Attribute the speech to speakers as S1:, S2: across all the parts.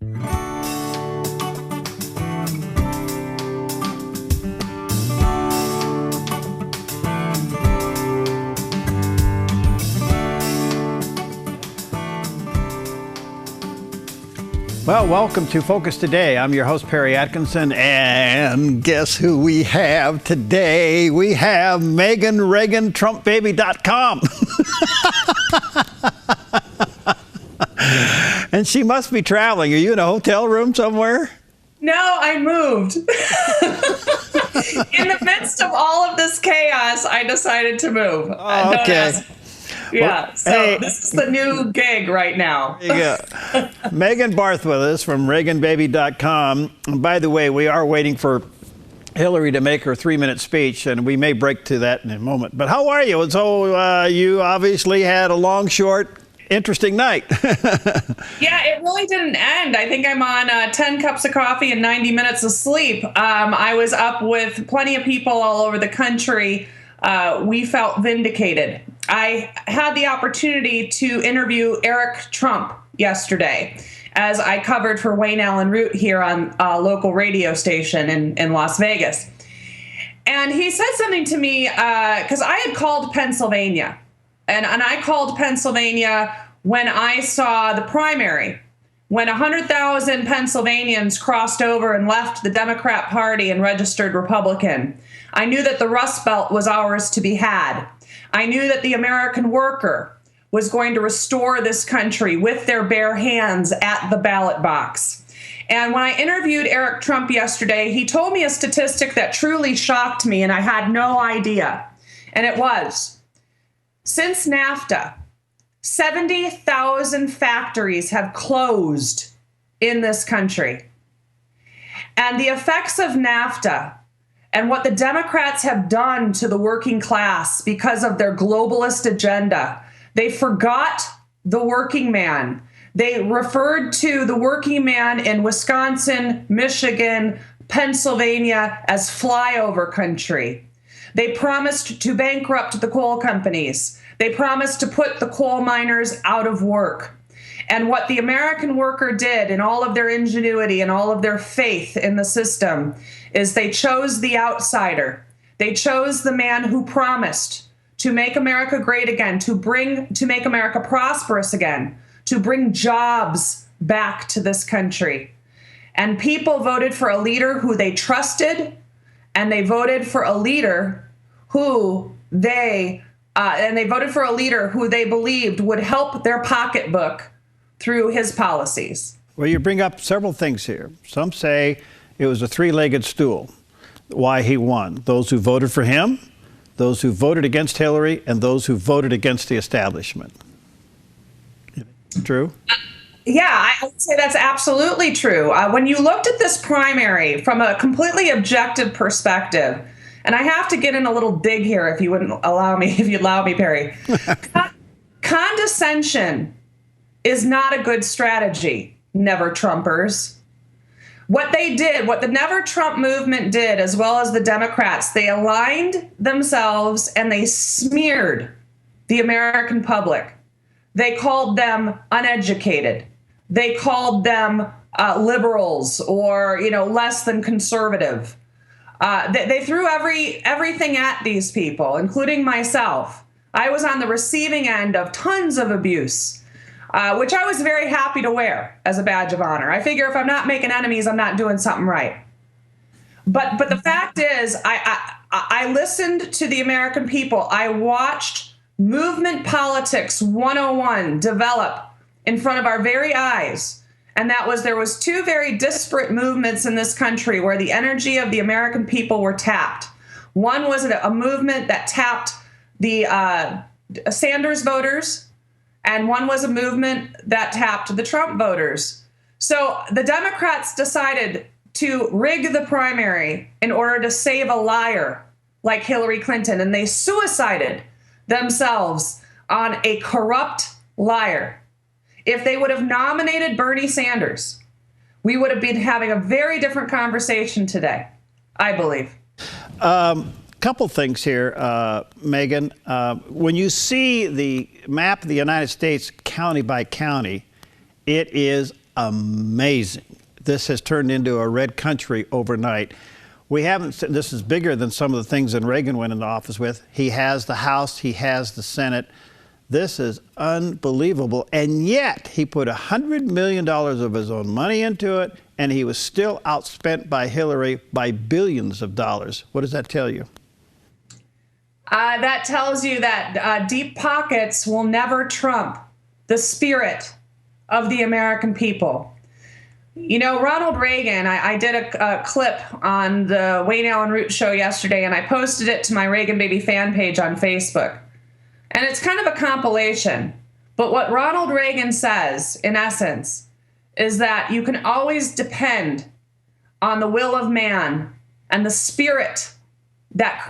S1: Well, welcome to Focus Today. I'm your host, Perry Atkinson, and guess who we have today? We have Megan Reagan, TrumpBaby.com. And she must be traveling. Are you in a hotel room somewhere?
S2: No, I moved. In the midst of all of this chaos, I decided to move.
S1: Oh, okay.
S2: Yeah,
S1: well,
S2: so
S1: hey,
S2: this is the new gig right now.
S1: Yeah. Megan Barth with us from ReaganBaby.com. And by the way, we are waiting for Hillary to make her 3-minute speech, and we may break to that in a moment. But how are you? So you obviously had a long, short, interesting night.
S2: Yeah, it really didn't end. I think I'm on 10 cups of coffee and 90 minutes of sleep. I was up with plenty of people all over the country. We felt vindicated. I had the opportunity to interview Eric Trump yesterday as I covered for Wayne Allen Root here on a local radio station in Las Vegas. And he said something to me because I had called Pennsylvania. And I called Pennsylvania when I saw the primary, when 100,000 Pennsylvanians crossed over and left the Democrat Party and registered Republican. I knew that the Rust Belt was ours to be had. I knew that the American worker was going to restore this country with their bare hands at the ballot box. And when I interviewed Eric Trump yesterday, he told me a statistic that truly shocked me, and I had no idea. And it was, since NAFTA, 70,000 factories have closed in this country. And the effects of NAFTA and what the Democrats have done to the working class because of their globalist agenda, they forgot the working man. They referred to the working man in Wisconsin, Michigan, Pennsylvania as flyover country. They promised to bankrupt the coal companies. They promised to put the coal miners out of work. And what the American worker did in all of their ingenuity and all of their faith in the system is they chose the outsider. They chose the man who promised to make America great again, to make America prosperous again, to bring jobs back to this country. And people voted for a leader who they trusted, and they voted for a leader who they believed would help their pocketbook through his policies.
S1: Well, you bring up several things here. Some say it was a three-legged stool, why he won. Those who voted for him, those who voted against Hillary, and those who voted against the establishment. True?
S2: Yeah, I would say that's absolutely true. When you looked at this primary from a completely objective perspective, and I have to get in a little dig here if you'd allow me, Perry. Condescension is not a good strategy, Never Trumpers. What they did, what the Never Trump movement did, as well as the Democrats, they aligned themselves and they smeared the American public. They called them uneducated. They called them liberals or, less than conservative. They threw everything at these people, including myself. I was on the receiving end of tons of abuse, which I was very happy to wear as a badge of honor. I figure if I'm not making enemies, I'm not doing something right. But the fact is, I listened to the American people. I watched movement politics 101 develop in front of our very eyes. And there was two very disparate movements in this country where the energy of the American people were tapped. One was a movement that tapped the Sanders voters, and one was a movement that tapped the Trump voters. So the Democrats decided to rig the primary in order to save a liar like Hillary Clinton, and they suicided themselves on a corrupt liar. If they would have nominated Bernie Sanders, we would have been having a very different conversation today, I believe.
S1: Couple things here, Megan. When you see the map of the United States county by county, it is amazing. This has turned into a red country overnight. We haven't, this is bigger than some of the things that Reagan went into office with. He has the House, he has the Senate. This is unbelievable. And yet he put $100 million of his own money into it, and he was still outspent by Hillary by billions of dollars. What does that tell you?
S2: That tells you that deep pockets will never trump the spirit of the American people. You know, Ronald Reagan, I did a clip on the Wayne Allen Root show yesterday, and I posted it to my Reagan Baby fan page on Facebook. And it's kind of a compilation. But what Ronald Reagan says, in essence, is that you can always depend on the will of man and the spirit that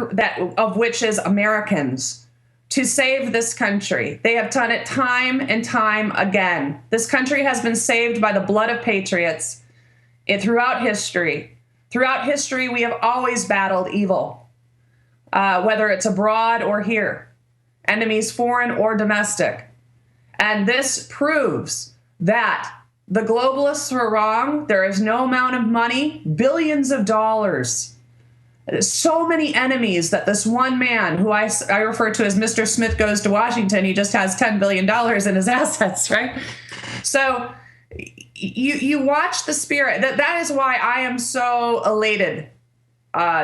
S2: of which is Americans to save this country. They have done it time and time again. This country has been saved by the blood of patriots throughout history. Throughout history, we have always battled evil, whether it's abroad or here, enemies foreign or domestic. And this proves that the globalists were wrong. There is no amount of money, billions of dollars. So many enemies that this one man, who I refer to as Mr. Smith Goes to Washington, he just has $10 billion in his assets, right? So you watch the spirit. That is why I am so elated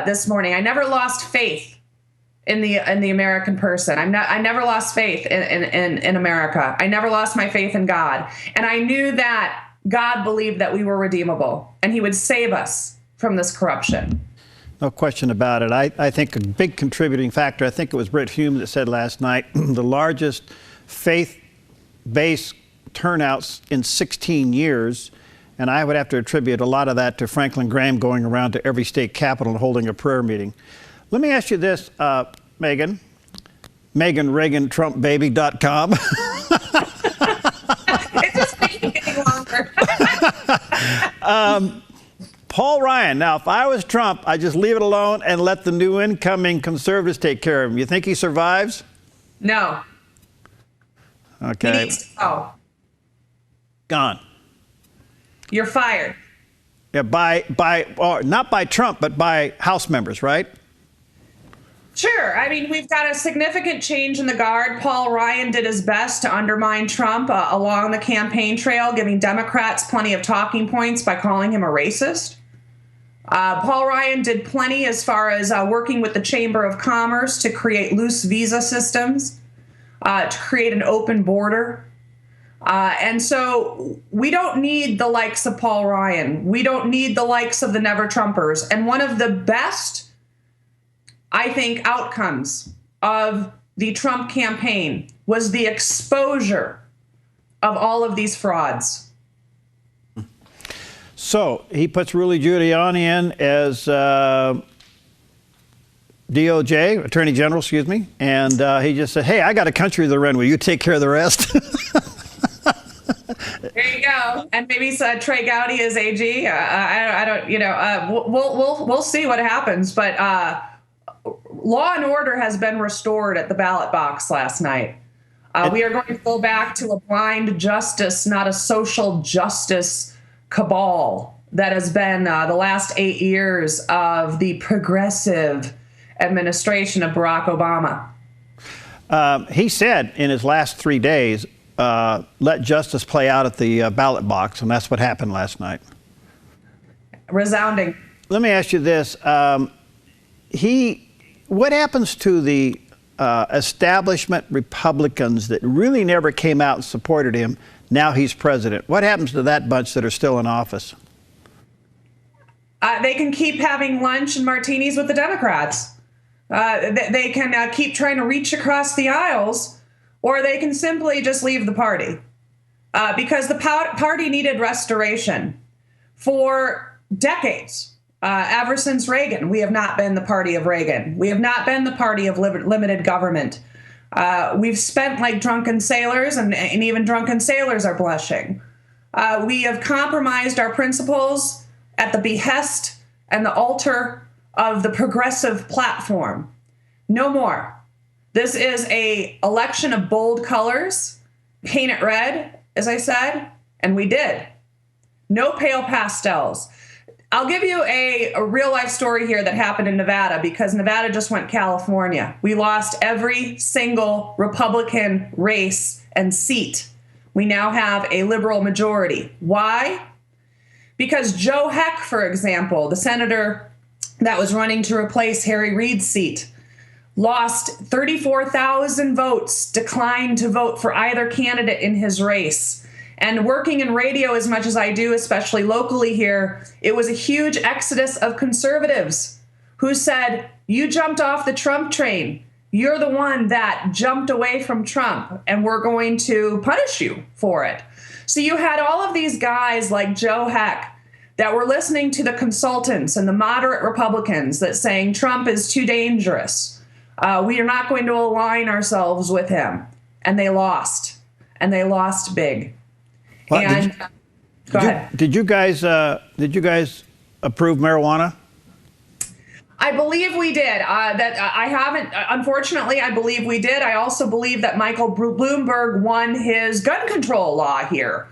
S2: this morning. I never lost faith in the American person. I never lost faith in America. I never lost my faith in God. And I knew that God believed that we were redeemable and he would save us from this corruption.
S1: No question about it. I think a big contributing factor, I think it was Britt Hume that said last night, the largest faith-based turnouts in 16 years, and I would have to attribute a lot of that to Franklin Graham going around to every state capital and holding a prayer meeting. Let me ask you this, Megan. MeganReaganTrumpBaby.com.
S2: It's just making it longer.
S1: Paul Ryan. Now, if I was Trump, I'd just leave it alone and let the new incoming conservatives take care of him. You think he survives?
S2: No.
S1: Okay.
S2: He needs to go.
S1: Gone.
S2: You're fired.
S1: Yeah, not by Trump, but by House members, right?
S2: Sure. I mean, we've got a significant change in the guard. Paul Ryan did his best to undermine Trump along the campaign trail, giving Democrats plenty of talking points by calling him a racist. Paul Ryan did plenty as far as working with the Chamber of Commerce to create loose visa systems, to create an open border. And so we don't need the likes of Paul Ryan. We don't need the likes of the Never Trumpers. And one of the best, I think, outcomes of the Trump campaign was the exposure of all of these frauds.
S1: So he puts Rudy Giuliani in as DOJ, Attorney General, excuse me, and he just said, hey, I got a country to run. Will you take care of the rest?
S2: There you go. And maybe Trey Gowdy is AG. I don't, we'll see what happens. But law and order has been restored at the ballot box last night. We are going to go back to a blind justice, not a social justice cabal that has been the last 8 years of the progressive administration of Barack Obama.
S1: He said in his last 3 days, let justice play out at the ballot box, and that's what happened last night.
S2: Resounding.
S1: Let me ask you this. What happens to the establishment Republicans that really never came out and supported him? Now he's president. What happens to that bunch that are still in office?
S2: They can keep having lunch and martinis with the Democrats. They can keep trying to reach across the aisles, or they can simply just leave the party. Because the party needed restoration for decades. Ever since Reagan, we have not been the party of Reagan. We have not been the party of limited government. We've spent like drunken sailors, and even drunken sailors are blushing. We have compromised our principles at the behest and the altar of the progressive platform. No more. This is an election of bold colors. Paint it red, as I said, and we did. No pale pastels. I'll give you a real life story here that happened in Nevada, because Nevada just went California. We lost every single Republican race and seat. We now have a liberal majority. Why? Because Joe Heck, for example, the senator that was running to replace Harry Reid's seat, lost 34,000 votes, declined to vote for either candidate in his race. And working in radio as much as I do, especially locally here, it was a huge exodus of conservatives who said, you jumped off the Trump train. You're the one that jumped away from Trump, and we're going to punish you for it. So you had all of these guys like Joe Heck that were listening to the consultants and the moderate Republicans that saying Trump is too dangerous. We are not going to align ourselves with him. And they lost. And they lost big.
S1: Well,
S2: Go ahead.
S1: Did you guys approve marijuana?
S2: I believe we did. I haven't. Unfortunately, I believe we did. I also believe that Michael Bloomberg won his gun control law here.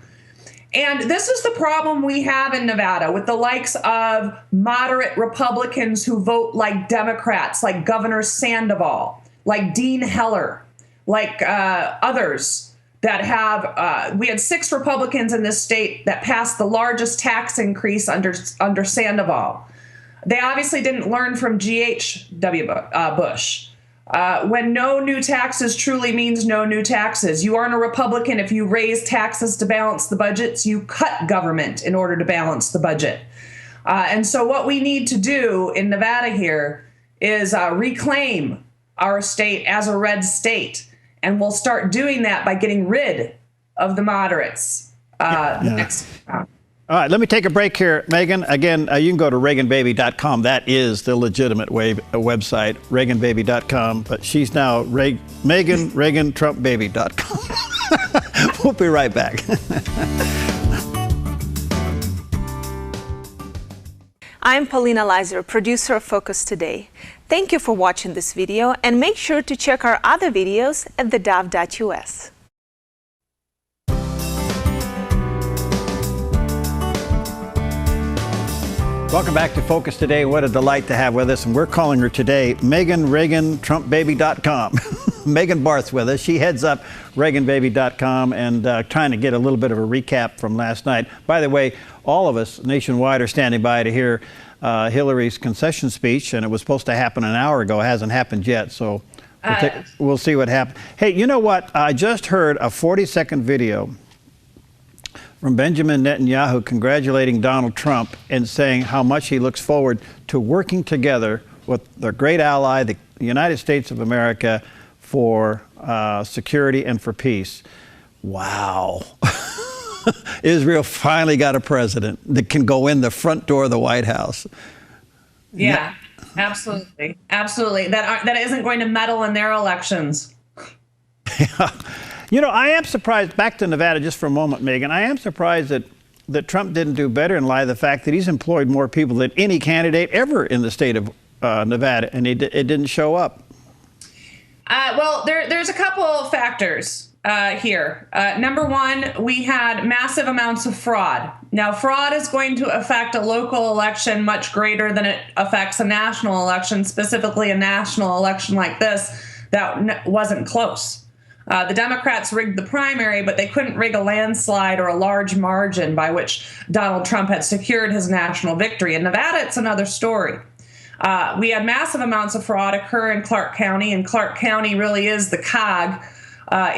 S2: And this is the problem we have in Nevada with the likes of moderate Republicans who vote like Democrats, like Governor Sandoval, like Dean Heller, like others that have. We had 6 Republicans in this state that passed the largest tax increase under Sandoval. They obviously didn't learn from G.H.W. Bush. When no new taxes truly means no new taxes. You aren't a Republican if you raise taxes to balance the budgets. You cut government in order to balance the budget. And so what we need to do in Nevada here is reclaim our state as a red state. And we'll start doing that by getting rid of the moderates next time.
S1: All right, let me take a break here, Megan. Again, you can go to ReaganBaby.com. That is the legitimate website, ReaganBaby.com. But she's now Megan, ReaganTrumpBaby.com. We'll be right back.
S3: I'm Paulina Leiser, producer of Focus Today. Thank you for watching this video, and make sure to check our other videos at theDove.us.
S1: Welcome back to Focus Today. What a delight to have with us. And we're calling her today Megan, ReaganTrumpBaby.com. Megan Barth's with us. She heads up ReaganBaby.com and trying to get a little bit of a recap from last night. By the way, all of us nationwide are standing by to hear Hillary's concession speech, and it was supposed to happen an hour ago. It hasn't happened yet, so we'll see what happens. Hey, you know what? I just heard a 40-second video from Benjamin Netanyahu congratulating Donald Trump and saying how much he looks forward to working together with their great ally, the United States of America, for security and for peace. Wow. Israel finally got a president that can go in the front door of the White House.
S2: Yeah, absolutely. Absolutely. That isn't going to meddle in their elections.
S1: Yeah. You know, I am surprised, back to Nevada just for a moment, Megan, I am surprised that Trump didn't do better in light of the fact that he's employed more people than any candidate ever in the state of Nevada, and it didn't show up.
S2: Well, there's a couple of factors here. Number one, we had massive amounts of fraud. Now, fraud is going to affect a local election much greater than it affects a national election, specifically a national election like this that wasn't close. The Democrats rigged the primary, but they couldn't rig a landslide or a large margin by which Donald Trump had secured his national victory. In Nevada, it's another story. We had massive amounts of fraud occur in Clark County, and Clark County really is the cog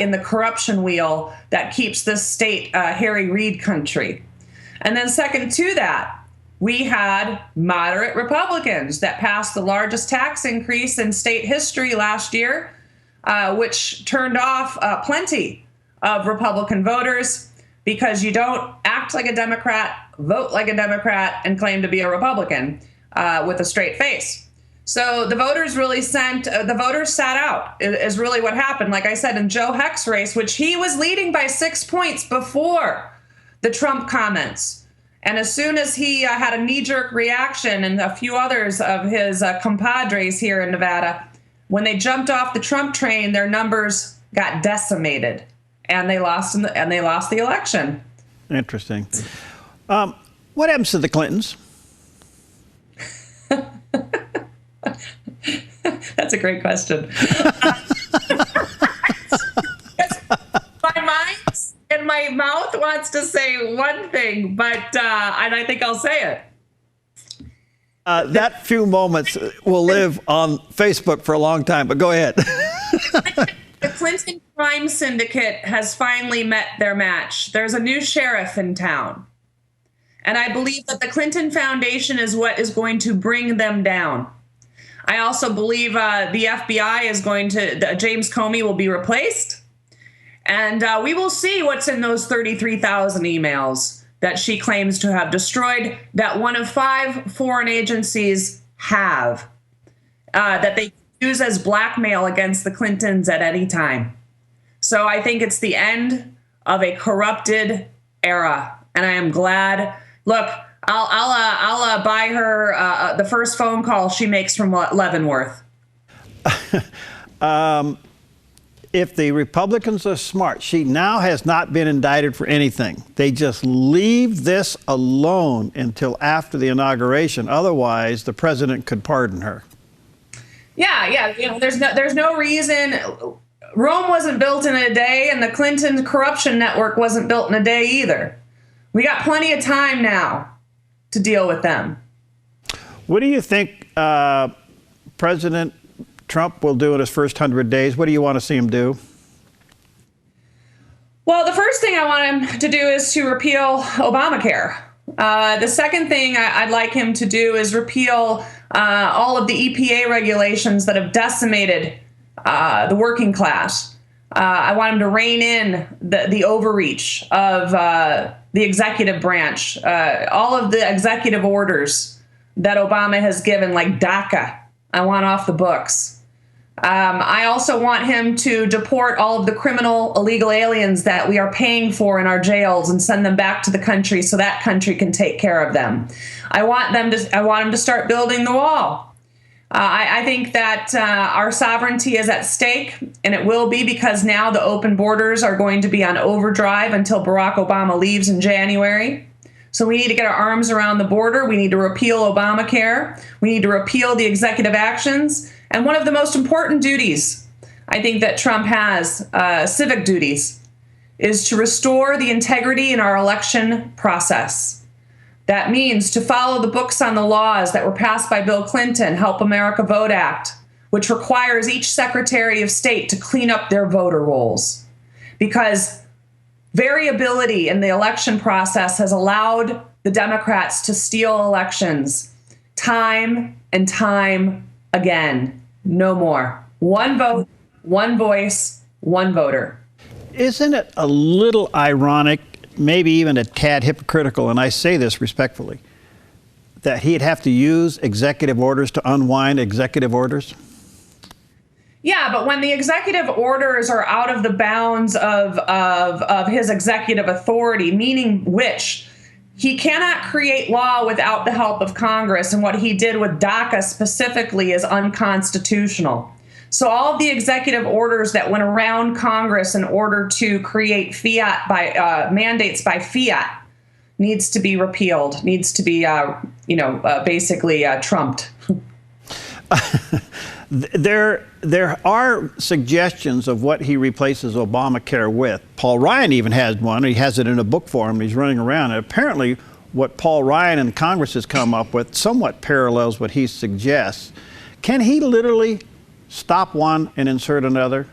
S2: in the corruption wheel that keeps this state Harry Reid country. And then second to that, we had moderate Republicans that passed the largest tax increase in state history last year, which turned off plenty of Republican voters, because you don't act like a Democrat, vote like a Democrat, and claim to be a Republican with a straight face. So the voters really sat out, is really what happened. Like I said, in Joe Heck's race, which he was leading by 6 points before the Trump comments. And as soon as he had a knee-jerk reaction, and a few others of his compadres here in Nevada, when they jumped off the Trump train, their numbers got decimated, and they lost the election.
S1: Interesting. What happens to the Clintons?
S2: That's a great question. My mind and my mouth wants to say one thing, but and I think I'll say it.
S1: That few moments will live on Facebook for a long time, but go ahead.
S2: The Clinton crime syndicate has finally met their match. There's a new sheriff in town. And I believe that the Clinton Foundation is what is going to bring them down. I also believe the FBI is going to, James Comey will be replaced. And we will see what's in those 33,000 emails that she claims to have destroyed, that one of 5 foreign agencies have, that they use as blackmail against the Clintons at any time. So I think it's the end of a corrupted era. And I am glad. Look, I'll buy her the first phone call she makes from Leavenworth.
S1: If the Republicans are smart, she now has not been indicted for anything. They just leave this alone until after the inauguration. Otherwise, the president could pardon her.
S2: Yeah. You know, there's no reason. Rome wasn't built in a day, and the Clinton corruption network wasn't built in a day either. We got plenty of time now to deal with them.
S1: What do you think President Trump will do in his first 100 days? What do you want to see him do?
S2: Well, the first thing I want him to do is to repeal Obamacare. The second thing I'd like him to do is repeal all of the EPA regulations that have decimated the working class. I want him to rein in the overreach of the executive branch, all of the executive orders that Obama has given, like DACA, I want off the books. I also want him to deport all of the criminal illegal aliens that we are paying for in our jails and send them back to the country so that country can take care of them. I want him to start building the wall. I think that our sovereignty is at stake, and it will be, because now the open borders are going to be on overdrive until Barack Obama leaves in January. So we need to get our arms around the border. We need to repeal Obamacare. We need to repeal the executive actions. And one of the most important duties, I think, that Trump has, civic duties, is to restore the integrity in our election process. That means to follow the books on the laws that were passed by Bill Clinton, Help America Vote Act, which requires each Secretary of State to clean up their voter rolls. Because variability in the election process has allowed the Democrats to steal elections time and time again. No more. One vote, one voice, one voter.
S1: Isn't it a little ironic, maybe even a tad hypocritical, and I say this respectfully, that he'd have to use executive orders to unwind executive orders?
S2: Yeah, but when the executive orders are out of the bounds of his executive authority, meaning which he cannot create law without the help of Congress, and what he did with DACA specifically is unconstitutional. So all of the executive orders that went around Congress in order to create fiat by mandates by fiat needs to be repealed, needs to be, basically trumped.
S1: There are suggestions of what he replaces Obamacare with. Paul Ryan even has one. He has it in a book form. He's running around. And apparently what Paul Ryan and Congress has come up with somewhat parallels what he suggests. Can he literally stop one and insert another?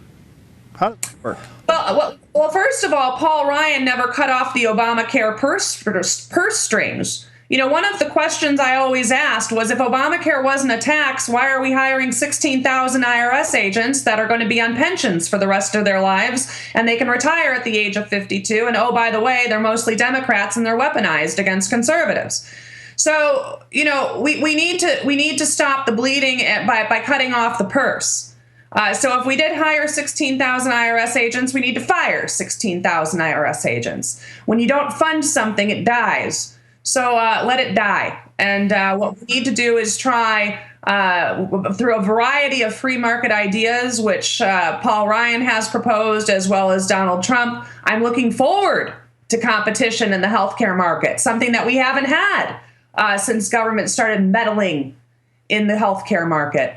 S1: How does it work?
S2: Well, first of all, Paul Ryan never cut off the Obamacare purse strings. You know, one of the questions I always asked was, if Obamacare wasn't a tax, why are we hiring 16,000 IRS agents that are going to be on pensions for the rest of their lives, and they can retire at the age of 52? And oh, by the way, they're mostly Democrats and they're weaponized against conservatives. So, you know, we need to stop the bleeding by cutting off the purse. So if we did hire 16,000 IRS agents, we need to fire 16,000 IRS agents. When you don't fund something, it dies. So let it die. And what we need to do is try, through a variety of free market ideas, which Paul Ryan has proposed, as well as Donald Trump. I'm looking forward to competition in the healthcare market, something that we haven't had since government started meddling in the healthcare market.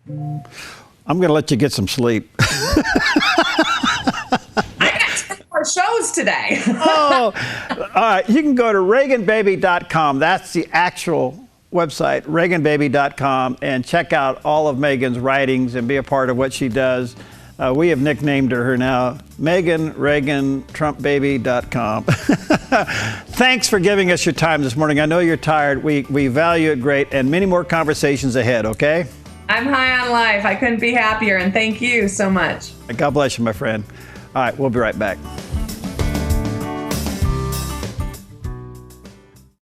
S1: I'm going to let you get some sleep.
S2: I got 10 more shows today.
S1: Oh, all right. You can go to ReaganBaby.com. That's the actual website, ReaganBaby.com, and check out all of Megan's writings and be a part of what she does. We have nicknamed her now, Megan Reagan TrumpBaby.com. Thanks for giving us your time this morning. I know you're tired. We value it great, and many more conversations ahead, okay?
S2: I'm high on life. I couldn't be happier, and thank you so much.
S1: God bless you, my friend. All right, we'll be right back.